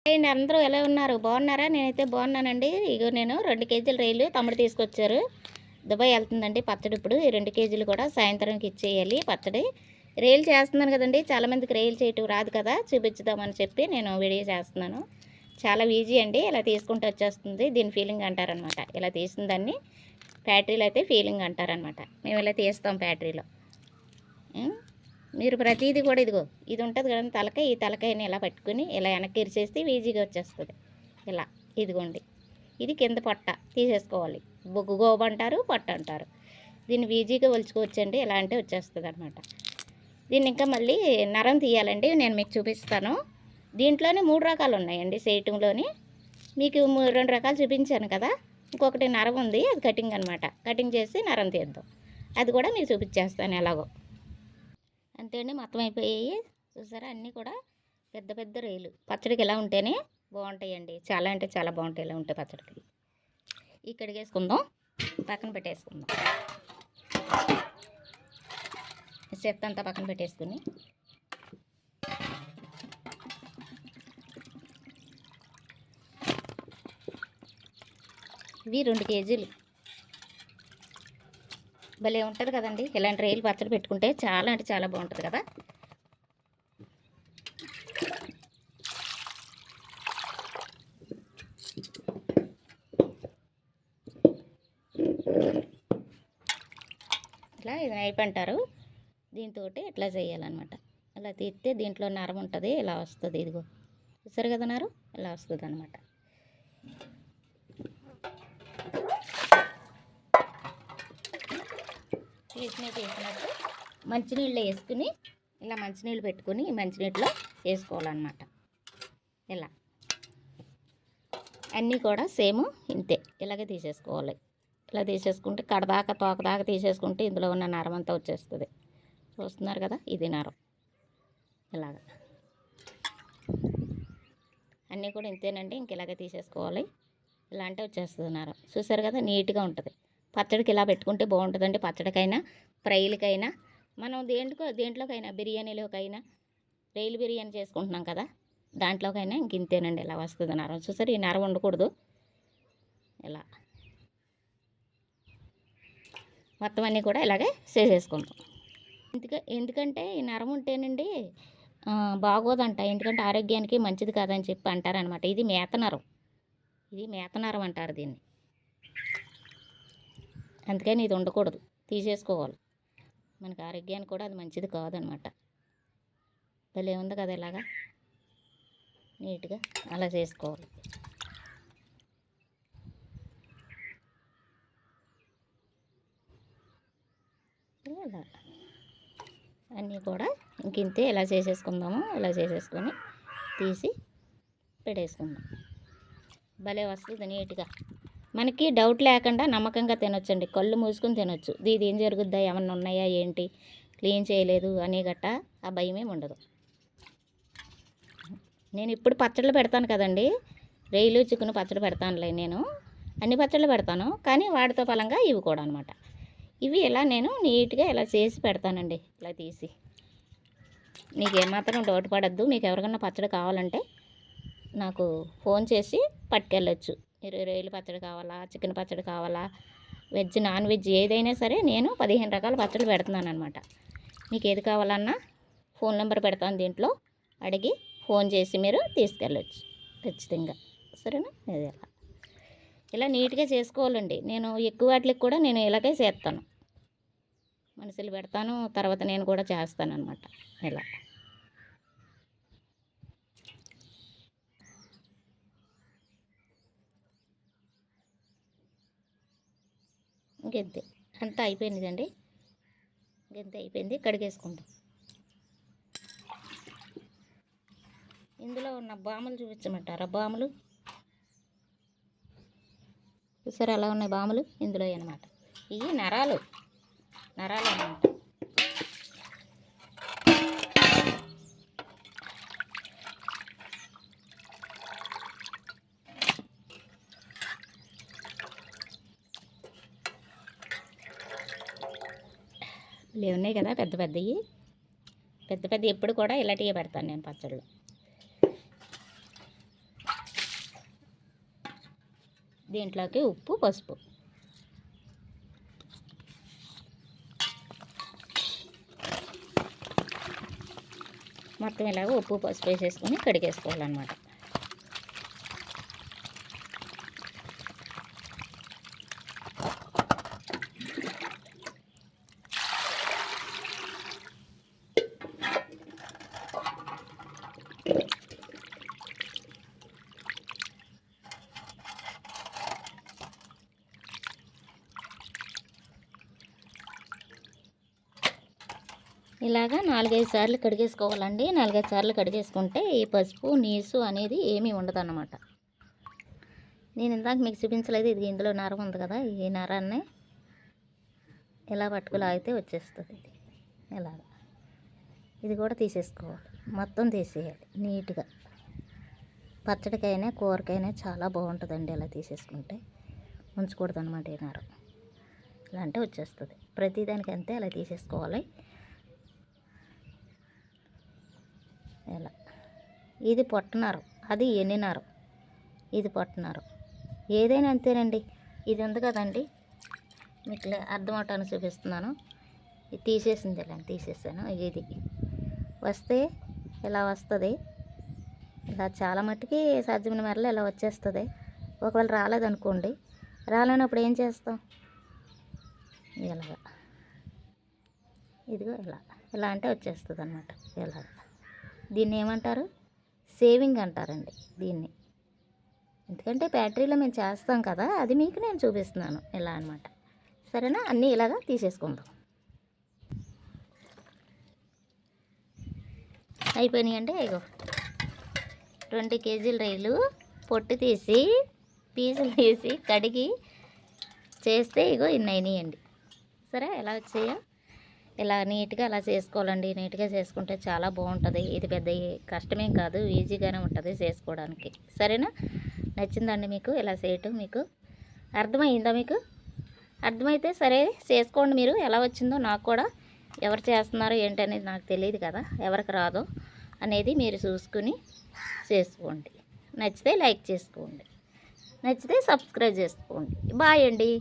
అండి అందరూ ఎలా ఉన్నారు? బాగున్నారా? నేనైతే బాగున్నానండి. ఇగో నేను 2 కేజీల రొయ్యలు తమ్ముడు తీసుకొచ్చారు. దుబాయ్ వెళ్తుందండి పచ్చడి ఇప్పుడు. ఈ 2 కేజీలు కూడా సాయంత్రానికి ఇచ్చేయాలి పచ్చడి. రొయ్యలు చేస్తున్నాను కదండీ! చాలామందికి రొయ్యలు చేయటం రాదు కదా! చూపించుదామని చెప్పి నేను వీడియో చేస్తున్నాను. చాలా ఈజీ అండి. ఇలా తీసుకుంటూ వచ్చేస్తుంది. దీని ఫీలింగ్ అంటారనమాట. ఇలా తీసిన దాన్ని ఫ్యాక్టరీలో అయితే ఫీలింగ్ అంటారనమాట. మేము ఇలా తీస్తాం ఫ్యాక్టరీలో. మీరు ప్రతిదీ కూడా ఇదిగో ఇది ఉంటుంది కదా తలకాయ, ఈ తలకాయని ఇలా పట్టుకుని ఇలా వెనక్కి ఇరిచేస్తే ఈజీగా వచ్చేస్తుంది. ఇలా ఇదిగోండి, ఇది కింద పొట్ట తీసేసుకోవాలి. బొగ్గు గోబ అంటారు, పొట్ట అంటారు. దీన్ని ఈజీగా ఒలుచుకోవచ్చండి. ఇలా అంటే వచ్చేస్తుంది అనమాట. దీన్ని ఇంకా మళ్ళీ నరం తీయాలండి. నేను మీకు చూపిస్తాను. దీంట్లోనే 3 రకాలు ఉన్నాయండి చేయటంలోని. మీకు 2 రకాలు చూపించాను కదా. ఇంకొకటి నరం ఉంది, అది కటింగ్ అనమాట. కటింగ్ చేసి నరం తీద్దాం. అది కూడా మీకు చూపించేస్తాను ఎలాగో. అంతే అండి, మొత్తం అయిపోయాయి. చూసారా, అన్నీ కూడా పెద్ద పెద్ద రొయ్యలు. పచ్చడికి ఇలా ఉంటేనే బాగుంటాయండి. చాలా అంటే చాలా బాగుంటాయి ఇలా ఉంటాయి పచ్చడికి. ఈ కడిగేసుకుందాం, పక్కన పెట్టేసుకుందాం. చెత్త అంతా పక్కన పెట్టేసుకుని ఇవి 2 కేజీలు. భలే ఉంటుంది కదండి ఇలాంటి రొయ్యలు పచ్చడి పెట్టుకుంటే. చాలా అంటే చాలా బాగుంటుంది కదా. ఇట్లా ఇది నైప్ అంటారు. దీంతో ఇట్లా చేయాలన్నమాట. అలా తీస్తే దీంట్లో నరం ఉంటుంది, ఇలా వస్తుంది. ఇదిగో చూసారు కదా, నరం ఇలా వస్తుంది అనమాట. తీసినట్టు మంచినీళ్ళు వేసుకుని ఇలా మంచినీళ్ళు పెట్టుకుని మంచినీటిలో వేసుకోవాలన్నమాట. ఇలా అన్నీ కూడా సేమ్ ఇంతే, ఇలాగే తీసేసుకోవాలి. ఇలా తీసేసుకుంటే కడదాకా తోకదాకా తీసేసుకుంటే ఇందులో ఉన్న నరం అంతా వచ్చేస్తుంది. చూస్తున్నారు కదా, ఇది నరం. ఇలాగ అన్నీ కూడా ఇంతేనండి. ఇంక ఇలాగే తీసేసుకోవాలి. ఇలా అంటే వచ్చేస్తుంది నరం. చూసారు కదా, నీట్గా ఉంటుంది. పచ్చడికి ఇలా పెట్టుకుంటే బాగుంటుందండి. పచ్చడికైనా ఫ్రైలకైనా మనం దేంట్లోకైనా బిర్యానీలోకైనా, రొయ్యలు బిర్యానీ చేసుకుంటున్నాం కదా, దాంట్లోకైనా ఇంక ఇంతేనండి. ఇలా వస్తుంది నరం. చూసారు, ఈ నరం ఉండకూడదు. ఇలా మొత్తం అన్నీ కూడా ఇలాగే చేసేసుకుంటాం. ఎందుకంటే ఈ నరం ఉంటేనండి బాగోదంట. ఎందుకంటే ఆరోగ్యానికి మంచిది కాదని చెప్పి అంటారనమాట. ఇది మేత నరం, ఇది మేత నరం అంటారు దీన్ని. అందుకని ఇది ఉండకూడదు, తీసేసుకోవాలి. మనకి ఆరోగ్యానికి కూడా అది మంచిది కాదనమాట. భలే ఉంది కదా, ఇలాగా నీట్గా అలా చేసుకోవాలి. ఇలా అన్నీ కూడా ఇంకింతే ఇలా చేసేసుకుందాము. ఇలా చేసేసుకొని తీసి పెట్టేసుకుందాం. భలే వస్తుంది నీట్గా. మనకి డౌట్ లేకుండా నమ్మకంగా తినొచ్చండి. కళ్ళు మూసుకొని తినొచ్చు. ఇది ఏం జరుగుద్దా, ఏమన్నా ఉన్నాయా ఏంటి, క్లీన్ చేయలేదు అని గట్ట ఆ భయమేమి ఉండదు. నేను ఇప్పుడు పచ్చళ్ళు పెడతాను కదండి, రొయ్యలు చికెన్ పచ్చడి పెడతానులే. నేను అన్ని పచ్చళ్ళు పెడతాను, కానీ వాటితో ఫలంగా ఇవి కూడా అనమాట. ఇవి ఇలా నేను నీట్గా ఇలా చేసి పెడతానండి. ఇలా తీసి మీకు ఏమాత్రం డౌట్ పడద్దు. మీకు ఎవరికన్నా పచ్చడి కావాలంటే నాకు ఫోన్ చేసి పట్టుకెళ్ళొచ్చు. మీరు రొయ్యలు పచ్చడి కావాలా, చికెన్ పచ్చడి కావాలా, వెజ్ నాన్ వెజ్ ఏదైనా సరే నేను 15 రకాల పచ్చళ్ళు పెడుతున్నాను అనమాట. మీకు ఏది కావాలన్నా ఫోన్ నెంబర్ పెడతాను దీంట్లో, అడిగి ఫోన్ చేసి మీరు తీసుకెళ్ళొచ్చు ఖచ్చితంగా. సరేనా? ఇది ఇలా నీట్గా చేసుకోవాలండి. నేను ఎక్కువ వాటికి కూడా నేను ఇలాగే చేస్తాను. మనుషులు పెడతాను, తర్వాత నేను కూడా చేస్తాను అనమాట. ఇలా ఇంకెంతే, అంతా అయిపోయిందండి. ఇంకెంతే అయిపోయింది. కడిగేసుకుందాం. ఇందులో ఉన్న బాములు చూపించమంటారా? బాములు చూసారా ఎలా ఉన్నాయి బాములు? ఇందులో అన్నమాట. ఇవి నరాలు అన్నమాట. ఇవి ఉన్నాయి కదా పెద్ద పెద్దవి. ఎప్పుడు కూడా ఇలాంటివి పెడతాను నేను పచ్చళ్ళు. దీంట్లోకి ఉప్పు, పసుపు. మొత్తం ఇలాగ ఉప్పు, పసుపు వేసేసుకొని కడిగేసుకోవాలన్నమాట. ఇలాగా 4-5 సార్లు కడిగేసుకోవాలండి. 4-5 సార్లు కడిగేసుకుంటే ఈ పసుపు, నీసు అనేది ఏమీ ఉండదన్నమాట. నేను ఇందాక మీకు చూపించలేదు, ఇది ఇందులో నరం ఉంది కదా, ఈ నరాన్ని ఇలా పట్టుకులాగితే వచ్చేస్తుంది. ఇలాగ ఇది కూడా తీసేసుకోవాలి, మొత్తం తీసేయాలి నీట్గా. పచ్చడికైనా కూరకైనా చాలా బాగుంటుందండి ఇలా తీసేసుకుంటే. ఉంచకూడదు అనమాట ఈ నరం. ఇలా అంటే వచ్చేస్తుంది. ప్రతిదానికి అంతే అలా తీసేసుకోవాలి. ఇలా ఇది పొట్టనరం, అది ఎన్నినరం, ఇది పొట్టనరం. ఏదైనా అంతేనండి. ఇది ఉంది కదండి, మీకు అర్థమవటానికి చూపిస్తున్నాను. ఇది తీసేసింది, ఇలా తీసేసాను. ఇది వస్తే ఇలా వస్తుంది. ఇలా చాలా మట్టుకి సాధ్యమైన మేరలో ఇలా వచ్చేస్తుంది. ఒకవేళ రాలేదనుకోండి, రాలేనప్పుడు ఏం చేస్తాం, ఇలాగా ఇదిగో ఇలా ఇలా అంటే వచ్చేస్తుంది అన్నమాట. ఇలాగ దీన్ని ఏమంటారు, సేవింగ్ అంటారండి దీన్ని. ఎందుకంటే బ్యాటరీలో మేము చేస్తాం కదా, అది మీకు నేను చూపిస్తున్నాను ఇలా అనమాట. సరేనా, అన్నీ ఇలాగా తీసేసుకుందాం. అయిపోయినాయండి. ఇగో 20 కేజీల రొయ్యలు పొట్టు తీసి పీసులు తీసి కడిగి చేస్తే ఇగో ఇన్ని అయినాయండి. సరే, ఎలా వచ్చాయో ఇలా నీట్గా అలా చేసుకోవాలండి. నీట్గా చేసుకుంటే చాలా బాగుంటుంది. ఇది పెద్ద కష్టమేం కాదు, ఈజీగానే ఉంటుంది చేసుకోవడానికి. సరేనా, నచ్చిందండి మీకు ఇలా చేయటం? మీకు అర్థమైందా? మీకు అర్థమైతే సరే చేసుకోండి. మీరు ఎలా వచ్చిందో నాకు కూడా, ఎవరు చేస్తున్నారో ఏంటనేది నాకు తెలియదు కదా, ఎవరికి రాదో అనేది మీరు చూసుకుని చేసుకోండి. నచ్చితే లైక్ చేసుకోండి, నచ్చితే సబ్స్క్రైబ్ చేసుకోండి. బాయ్ అండి.